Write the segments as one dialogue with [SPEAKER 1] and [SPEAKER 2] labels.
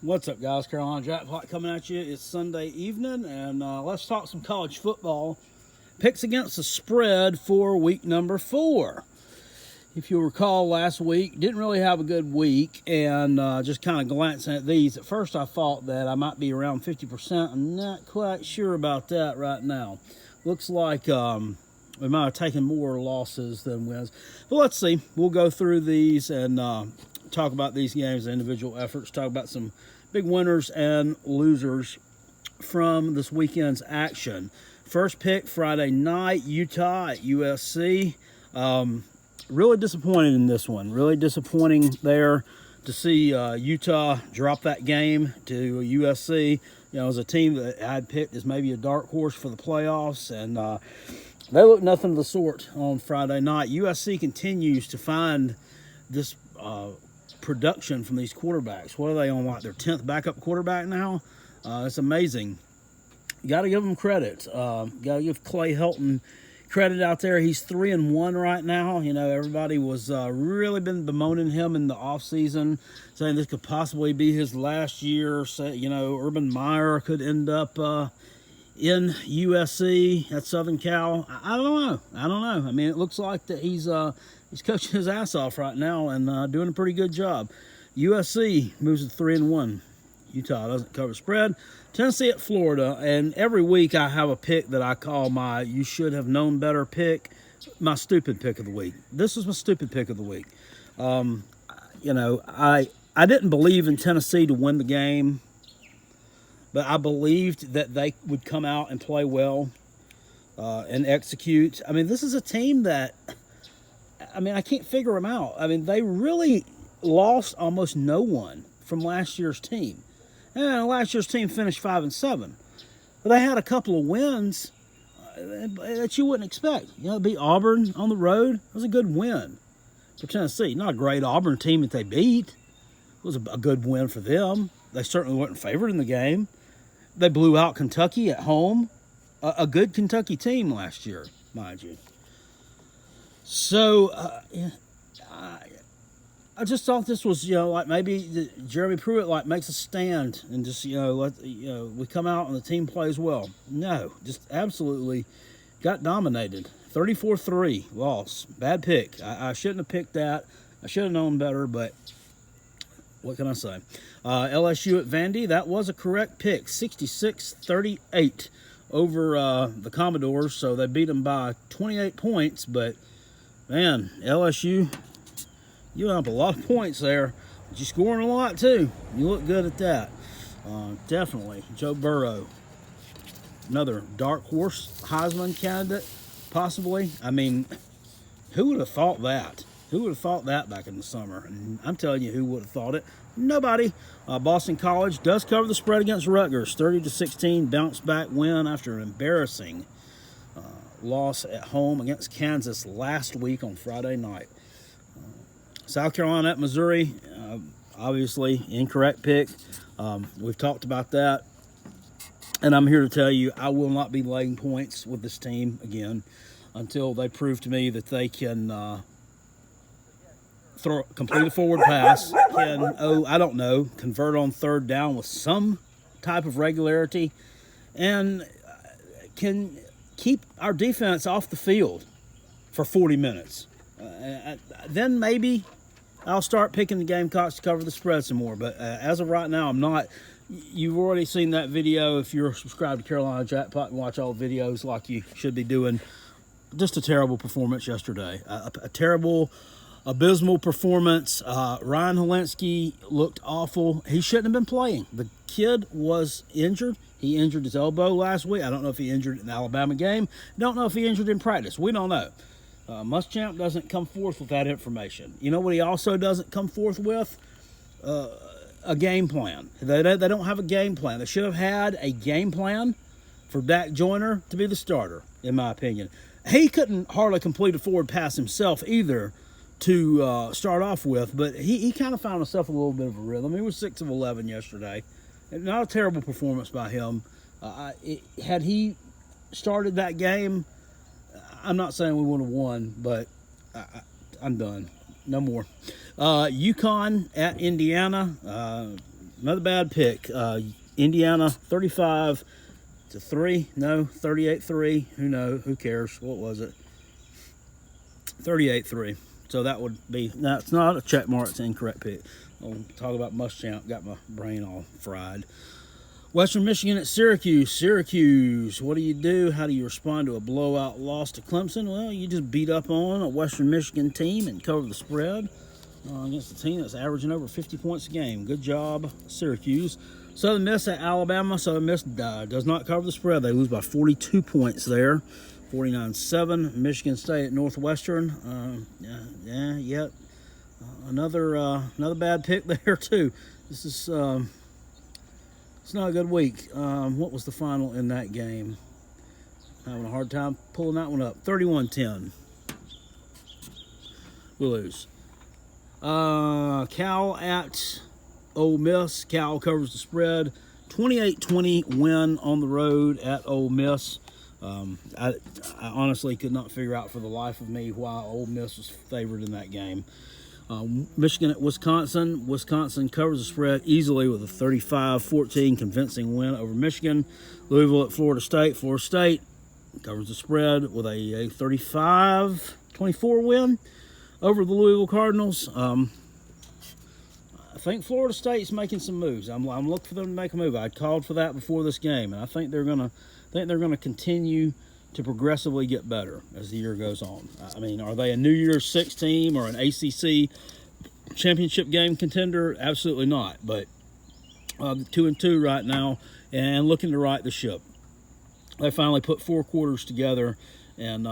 [SPEAKER 1] What's up, guys? Carolina Jackpot coming at you. It's Sunday evening, and let's talk some college football. Picks against the spread for week number 4. If you'll recall, last week didn't really have a good week, and just kind of glancing at these, at first I thought that I might be around 50%. I'm not quite sure about that right now. Looks like we might have taken more losses than wins. But let's see. We'll go through these and talk about these games, individual efforts, talk about some big winners and losers from this weekend's action. First pick, Friday night, Utah at USC. Really disappointed in this one. Really disappointing there to see Utah drop that game to USC. You know, as a team that I'd picked as maybe a dark horse for the playoffs, and they look nothing of the sort on Friday night. USC continues to find this production from these quarterbacks. What are they on, like their 10th backup quarterback now? It's amazing. You got to give them credit. Got to give Clay Helton credit out there. He's 3-1 right now. You know, everybody was really been bemoaning him in the offseason, saying this could possibly be his last year. Say, you know, Urban Meyer could end up in USC at Southern Cal. I don't know. I mean, it looks like that he's coaching his ass off right now and doing a pretty good job. USC moves to 3-1. Utah doesn't cover spread. Tennessee at Florida, and every week I have a pick that I call my you should have known better pick, my stupid pick of the week. This is my stupid pick of the week. You know, I didn't believe in Tennessee to win the game, but I believed that they would come out and play well and execute. I mean, this is a team that, I mean, I can't figure them out. I mean, they really lost almost no one from last year's team. And last year's team finished 5-7. But they had a couple of wins that you wouldn't expect. You know, beat Auburn on the road. It was a good win for Tennessee. Not a great Auburn team that they beat. It was a good win for them. They certainly weren't favored in the game. They blew out Kentucky at home. A good Kentucky team last year, mind you. So, I just thought this was, you know, like maybe Jeremy Pruitt like makes a stand and just, you know, we come out and the team plays well. No, just absolutely got dominated. 34-3 loss. Bad pick. I shouldn't have picked that. I should have known better, but what can I say? LSU at Vandy, that was a correct pick. 66-38 over the Commodores, so they beat them by 28 points, but man, LSU, you have a lot of points there, but you're scoring a lot too. You look good at that. Definitely. Joe Burrow, another dark horse Heisman candidate, possibly. I mean, who would have thought that? Who would have thought that back in the summer? And I'm telling you, who would have thought it? Nobody. Boston College does cover the spread against Rutgers, 30-16, bounce back win after an embarrassing loss at home against Kansas last week on Friday night. South Carolina at Missouri, obviously incorrect pick. We've talked about that. And I'm here to tell you I will not be laying points with this team again until they prove to me that they can complete a forward pass, convert on third down with some type of regularity, and can keep our defense off the field for 40 minutes. Then maybe I'll start picking the Gamecocks to cover the spread some more. But as of right now, I'm not. You've already seen that video. If you're subscribed to Carolina Jackpot and watch all the videos like you should be doing. Just a terrible performance yesterday. A terrible, abysmal performance. Ryan Helinski looked awful. He shouldn't have been playing. The kid was injured. He injured his elbow last week. I don't know if he injured it in the Alabama game. Don't know if he injured in practice. We don't know. Muschamp doesn't come forth with that information. You know what he also doesn't come forth with? A game plan. They don't have a game plan. They should have had a game plan for Dak Joyner to be the starter, in my opinion. He couldn't hardly complete a forward pass himself either to start off with, but he kind of found himself a little bit of a rhythm. He was 6 of 11 yesterday. Not a terrible performance by him. Had he started that game, I'm not saying we would have won, but I'm done. No more. UConn at Indiana. another bad pick. Indiana 35-3. No, 38-3. Who knows? Who cares? What was it? 38-3. So that's not a check mark. It's an incorrect pick. I'll talk about Muschamp. Got my brain all fried. Western Michigan at Syracuse. Syracuse, what do? How do you respond to a blowout loss to Clemson? Well, you just beat up on a Western Michigan team and cover the spread against a team that's averaging over 50 points a game. Good job, Syracuse. Southern Miss at Alabama. Southern Miss does not cover the spread. They lose by 42 points there, 49-7. Michigan State at Northwestern. Another bad pick there too. This is it's not a good week. What was the final in that game? Having a hard time pulling that one up. 31-10. We lose. Cal at Ole Miss. Cal covers the spread. 28-20 win on the road at Ole Miss. I honestly could not figure out for the life of me why Ole Miss was favored in that game. Michigan at Wisconsin. Wisconsin covers the spread easily with a 35-14 convincing win over Michigan. Louisville at Florida State. Florida State covers the spread with a 35-24 win over the Louisville Cardinals. I think Florida State's making some moves. I'm looking for them to make a move. I called for that before this game, and I think they're gonna continue to progressively get better as the year goes on. I mean, are they a New Year's Six team or an ACC championship game contender? Absolutely not. But 2-2 right now, and looking to right the ship. They finally put 4 quarters together and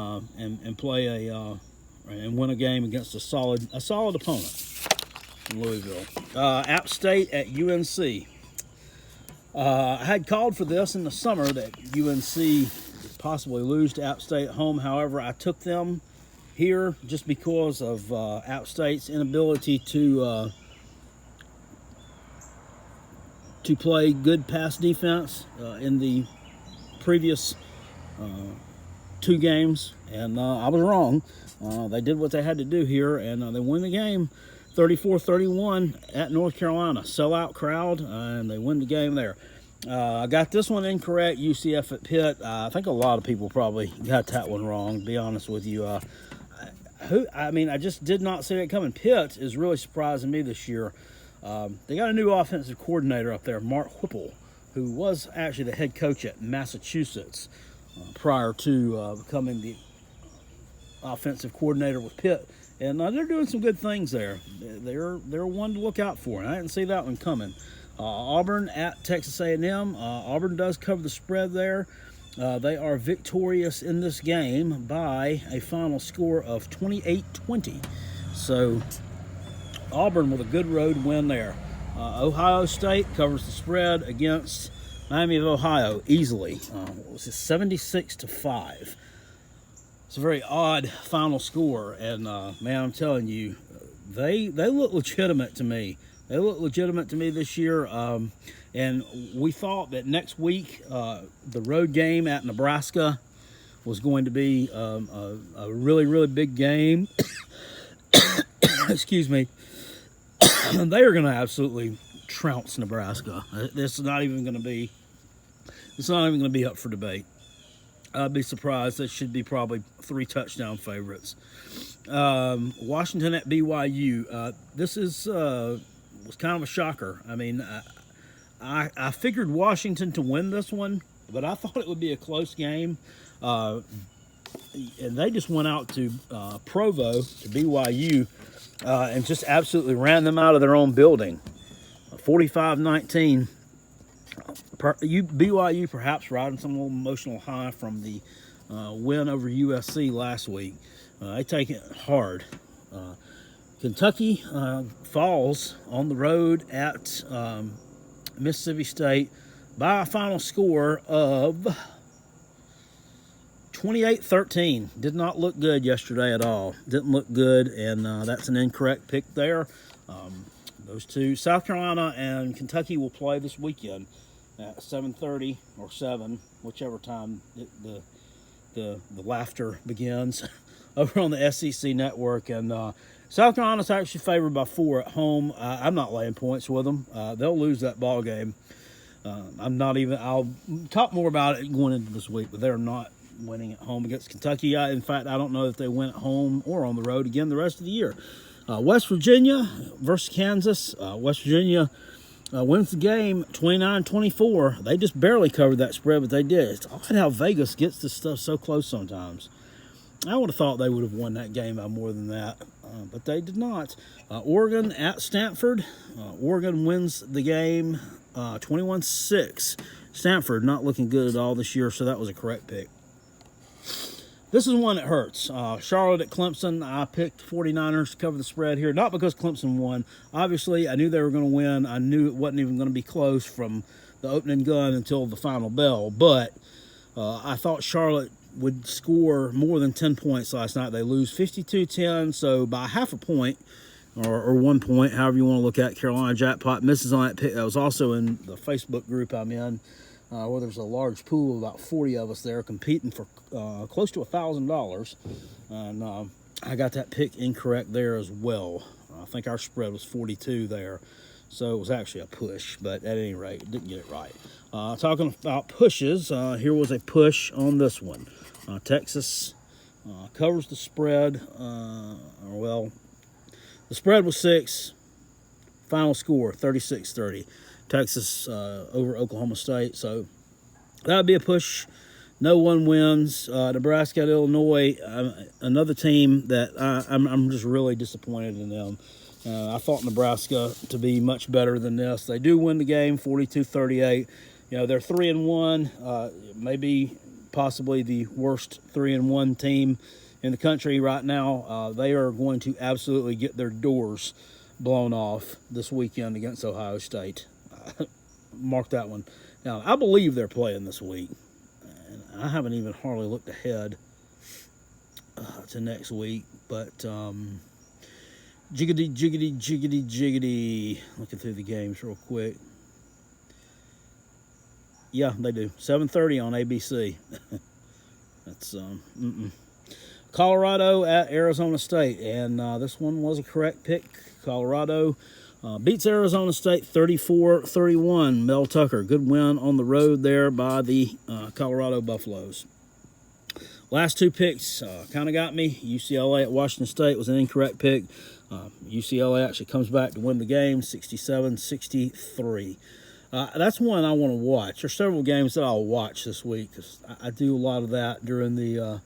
[SPEAKER 1] play and win a game against a solid opponent in Louisville. App State at UNC. I had called for this in the summer that UNC possibly lose to App State at home. However, I took them here just because of App State's inability to play good pass defense in the previous 2 games, and I was wrong. They did what they had to do here, and they win the game 34-31 at North Carolina. Sellout crowd, and they win the game there. I got this one incorrect, UCF at Pitt. I think a lot of people probably got that one wrong, to be honest with you. I just did not see it coming. Pitt is really surprising me this year. They got a new offensive coordinator up there, Mark Whipple, who was actually the head coach at Massachusetts prior to becoming the offensive coordinator with Pitt. And they're doing some good things there. They're one to look out for, and I didn't see that one coming. Auburn at Texas A&M. Auburn does cover the spread there. They are victorious in this game by a final score of 28-20. So Auburn with a good road win there. Ohio State covers the spread against Miami of Ohio easily. It was 76-5. It's a very odd final score, and man, I'm telling you, they look legitimate to me. They look legitimate to me this year, and we thought that next week the road game at Nebraska was going to be a really, really big game. Excuse me. They are going to absolutely trounce Nebraska. It's not even going to be up for debate. I'd be surprised. They should be probably 3 touchdown favorites. Washington at BYU. This was kind of a shocker. I mean, I figured Washington to win this one, but I thought it would be a close game. And they just went out to Provo, to BYU, and just absolutely ran them out of their own building. 45-19. BYU perhaps riding some little emotional high from the win over USC last week. They take it hard. Kentucky falls on the road at Mississippi State by a final score of 28-13. Did not look good yesterday at all. Didn't look good, and that's an incorrect pick there. Those two, South Carolina and Kentucky, will play this weekend at 7:30 or 7, whichever time the laughter begins, over on the SEC network. And South Carolina's actually favored by 4 at home. I'm not laying points with them. They'll lose that ball game. I'll talk more about it going into this week, but they're not winning at home against Kentucky. In fact, I don't know if they win at home or on the road again the rest of the year. West Virginia versus Kansas. West Virginia wins the game 29-24. They just barely covered that spread, but they did. It's odd how Vegas gets this stuff so close sometimes. I would have thought they would have won that game by more than that, but they did not. Oregon at Stanford. Oregon wins the game 21-6. Stanford not looking good at all this year, so that was a correct pick. This is one that hurts. Charlotte at Clemson. I picked 49ers to cover the spread here, not because Clemson won. Obviously, I knew they were going to win. I knew it wasn't even going to be close from the opening gun until the final bell, but I thought Charlotte would score more than 10 points last night. They lose 52-10, so by half a point or 1 point, however you want to look at. Carolina Jackpot misses on that pick. That was also in the Facebook group I'm in, where there's a large pool of about 40 of us there competing for close to $1,000. And I got that pick incorrect there as well. I think our spread was 42 there. So it was actually a push, but at any rate, didn't get it right. Talking about pushes, here was a push on this one. Texas covers the spread. The spread was 6. Final score, 36-30. Texas over Oklahoma State. So that would be a push. No one wins. Nebraska at Illinois, another team that I'm just really disappointed in them. I thought Nebraska to be much better than this. They do win the game, 42-38. They're 3-1, maybe possibly the worst 3-1 team in the country right now. They are going to absolutely get their doors blown off this weekend against Ohio State. Mark that one. Now, I believe they're playing this week. And I haven't even hardly looked ahead to next week, but jiggity. Looking through the games real quick. Yeah, they do. 7:30 on ABC. That's Colorado at Arizona State, and this one was a correct pick. Colorado beats Arizona State 34-31. Mel Tucker, good win on the road there by the Colorado Buffaloes. Last 2 picks kind of got me. UCLA at Washington State was an incorrect pick. UCLA actually comes back to win the game 67-63. That's one I want to watch. There's several games that I'll watch this week because I do a lot of that during the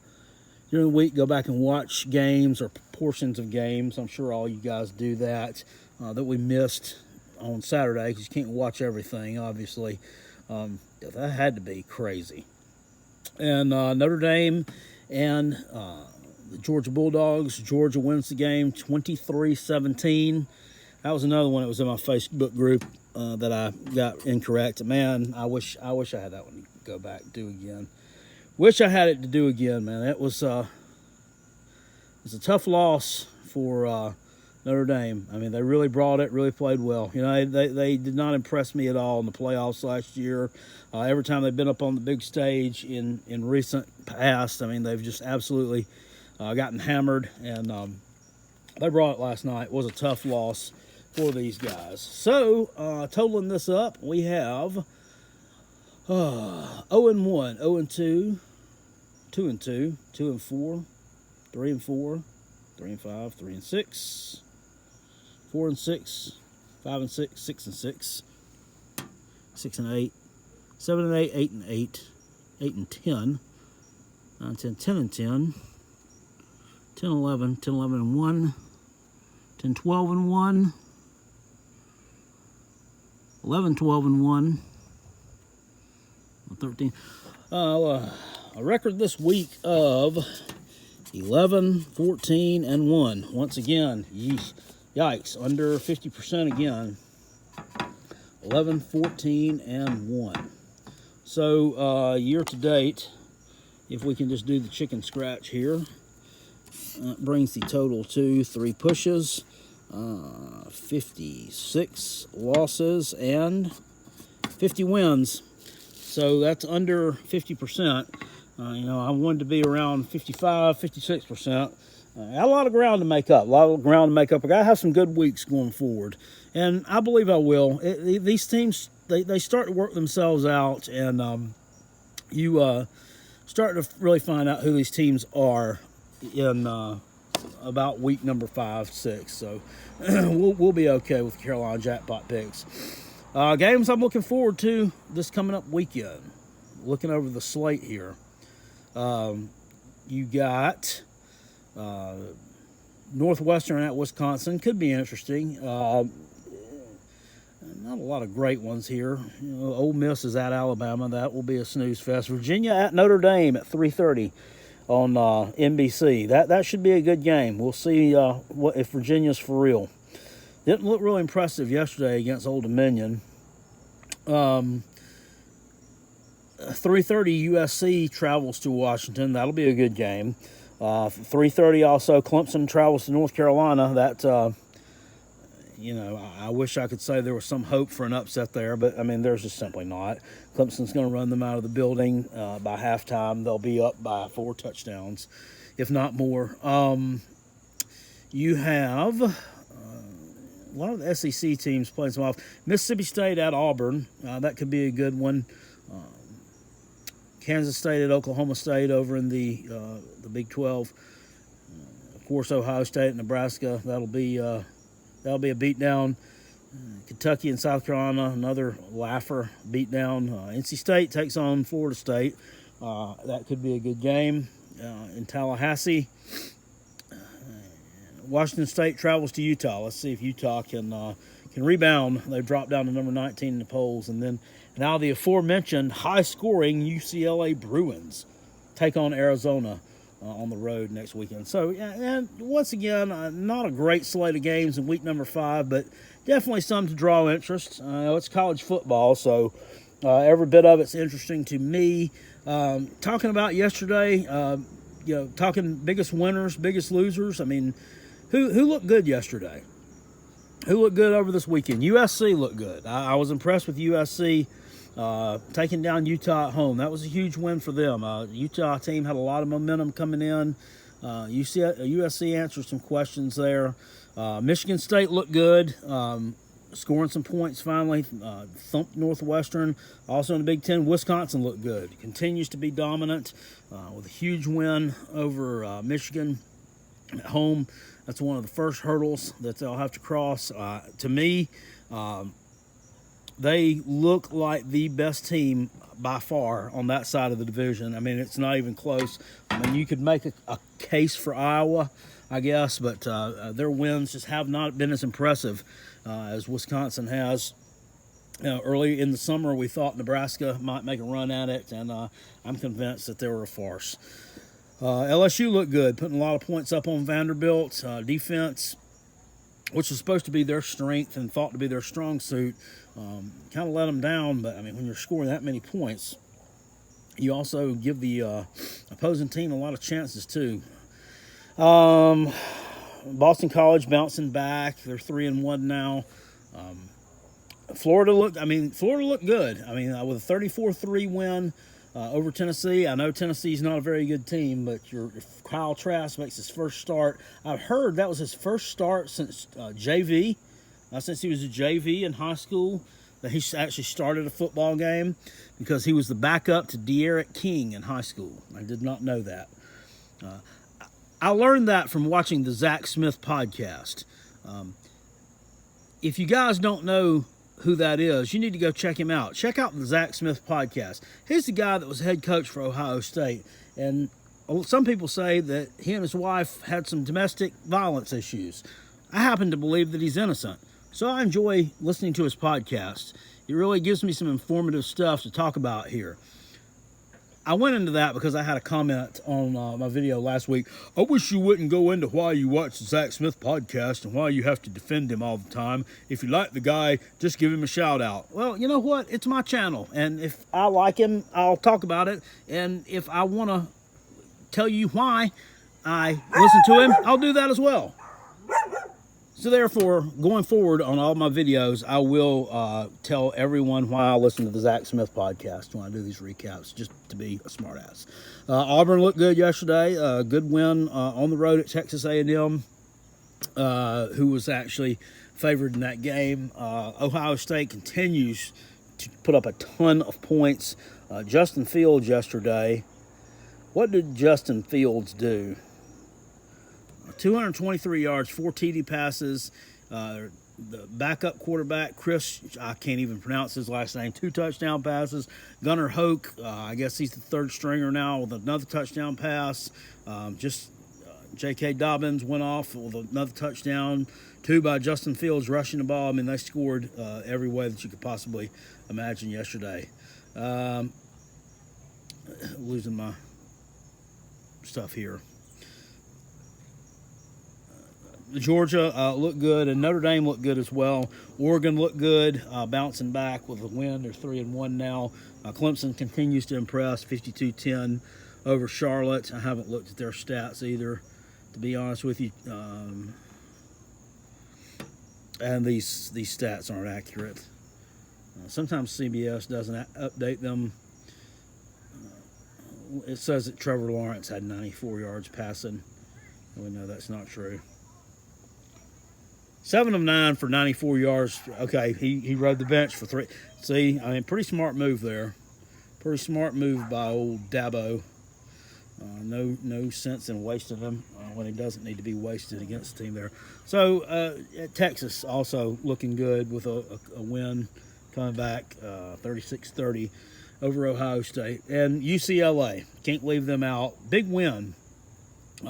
[SPEAKER 1] week. Go back and watch games or portions of games. I'm sure all you guys do that we missed on Saturday because you can't watch everything, obviously. That had to be crazy. And Notre Dame and the Georgia Bulldogs. Georgia wins the game 23-17. That was another one that was in my Facebook group that I got incorrect. Man, I wish I had that one to go back and do again. Wish I had it to do again, man. It was a tough loss for Notre Dame. I mean, they really brought it, really played well. They did not impress me at all in the playoffs last year. Every time they've been up on the big stage in recent past, I mean, they've just absolutely gotten hammered, and they brought it last night. It was a tough loss for these guys. So, totaling this up, we have 0-1, 0-2, 2-2, 2-4, 3-4, 3-5, 3-6, 4-6, 5-6, 6-6, 6-8, 7-8, 8-8, 8-10, 9-10, 10-10, 10-11, 10-11-1, 10-12-1, 11-12-1, 13. A record this week of 11-14-1. Once again, yikes, under 50% again. 11-14-1. So year to date, if we can just do the chicken scratch here, that brings the total to 3 pushes, 56 losses, and 50 wins. So that's under 50%. I wanted to be around 55, 56%. Got a lot of ground to make up. I got to have some good weeks going forward, and I believe I will. These teams, they start to work themselves out, and you start to really find out who these teams are in about week number 5, 6. So we'll be okay with Carolina jackpot picks. Games I'm looking forward to this coming up weekend. Looking over the slate here, you got Northwestern at Wisconsin. Could be interesting. Not a lot of great ones here. Ole Miss is at Alabama. That will be a snooze fest. Virginia at Notre Dame at 3:30 on NBC. That should be a good game. We'll see what if Virginia's for real. Didn't look really impressive yesterday against Old Dominion. 3:30 USC travels to Washington. That'll be a good game. 3:30 also Clemson travels to North Carolina. That I wish I could say there was some hope for an upset there, but I mean there's just simply not. Clemson's going to run them out of the building by halftime. They'll be up by 4 touchdowns, if not more. You have a lot of the SEC teams playing some off. Mississippi State at Auburn. That could be a good one. Kansas State at Oklahoma State over in the Big 12. Of course, Ohio State and Nebraska. That'll be a beatdown. Kentucky and South Carolina, another laugher beatdown. NC State takes on Florida State. That could be a good game. In Tallahassee, Washington State travels to Utah. Let's see if Utah can rebound. They've dropped down to number 19 in the polls, and then now the aforementioned high-scoring UCLA Bruins take on Arizona on the road next weekend. So, and once again, not a great slate of games in week number 5, but definitely some to draw interest. It's college football, so every bit of it's interesting to me. Talking about yesterday, talking biggest winners, biggest losers. I mean, who looked good yesterday? Who looked good over this weekend? USC looked good. I was impressed with USC taking down Utah at home. That was a huge win for them. Utah team had a lot of momentum coming in. USC answered some questions there. Michigan State looked good, scoring some points finally. Thumped Northwestern. Also in the Big Ten, Wisconsin looked good. Continues to be dominant with a huge win over Michigan at home. That's one of the first hurdles that they'll have to cross. To me, they look like the best team by far on that side of the division. I mean, it's not even close. I mean, you could make a case for Iowa, I guess, but their wins just have not been as impressive as Wisconsin has. Early in the summer, we thought Nebraska might make a run at it, and I'm convinced that they were a farce. LSU looked good, putting a lot of points up on Vanderbilt. Defense, which was supposed to be their strength and thought to be their strong suit, kind of let them down. But, I mean, when you're scoring that many points, you also give the opposing team a lot of chances, too. Boston College bouncing back. They're 3-1 now. Florida looked good. I mean, with a 34-3 win over Tennessee. I know Tennessee's not a very good team, but if Kyle Trask makes his first start, I've heard that was his first start since JV, since he was a JV in high school, that he actually started a football game, because he was the backup to De'Aaron King in high school. I did not know that. I learned that from watching the Zach Smith podcast. If you guys don't know who that is, you need to go check him out. Check out the Zach Smith podcast. He's the guy that was head coach for Ohio State. And some people say that he and his wife had some domestic violence issues. I happen to believe that he's innocent. So I enjoy listening to his podcast. It really gives me some informative stuff to talk about here. I went into that because I had a comment on my video last week. I wish you wouldn't go into why you watch the Zach Smith podcast and why you have to defend him all the time. If you like the guy, just give him a shout out. Well, you know what? It's my channel. And if I like him, I'll talk about it. And if I want to tell you why I listen to him, I'll do that as well. So therefore, going forward on all my videos, I will tell everyone why I listen to the Zach Smith podcast when I do these recaps, just to be a smartass. Auburn looked good yesterday. Good win on the road at Texas A&M, who was actually favored in that game. Ohio State continues to put up a ton of points. Justin Fields yesterday. What did Justin Fields do? 223 yards, 4 TD passes. The backup quarterback, Chris, I can't even pronounce his last name, 2 touchdown passes. Gunnar Hoke, I guess he's the third stringer now with another touchdown pass. J.K. Dobbins went off with another touchdown. 2 by Justin Fields rushing the ball. I mean, they scored every way that you could possibly imagine yesterday. Losing my stuff here. Georgia looked good, and Notre Dame looked good as well. Oregon looked good, bouncing back with a win. They're 3-1 now. Clemson continues to impress, 52-10 over Charlotte. I haven't looked at their stats either, to be honest with you. And these stats aren't accurate. Sometimes CBS doesn't update them. It says that Trevor Lawrence had 94 yards passing. We know that's not true. 7 of 9 for 94 yards. Okay, he rode the bench for 3. See, I mean, pretty smart move there. Pretty smart move by old Dabo. No sense in wasting him when he doesn't need to be wasted against the team there. So Texas also looking good with a win coming back 36-30 over Ohio State. And UCLA, can't leave them out. Big win.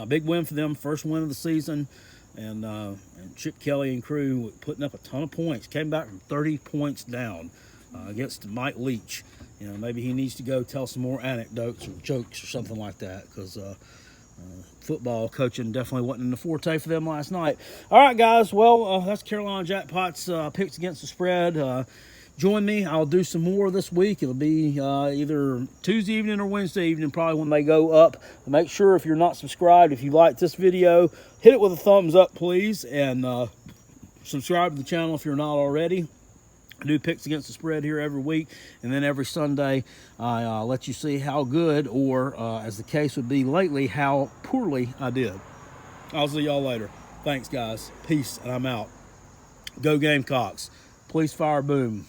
[SPEAKER 1] Big win for them, first win of the season. And Chip Kelly and crew putting up a ton of points. Came back from 30 points down against Mike Leach. You know, maybe he needs to go tell some more anecdotes or jokes or something like that, because football coaching definitely wasn't in the forte for them last night. All right, guys. Well, that's Carolina Jackpot's picks against the spread. Join me. I'll do some more this week. It'll be either Tuesday evening or Wednesday evening, probably when they go up. Make sure if you're not subscribed, if you like this video, hit it with a thumbs up, please, and subscribe to the channel if you're not already. I do picks against the spread here every week, and then every Sunday I let you see how good, or as the case would be lately, how poorly I did. I'll see y'all later. Thanks, guys. Peace, and I'm out. Go Gamecocks. Please fire, boom.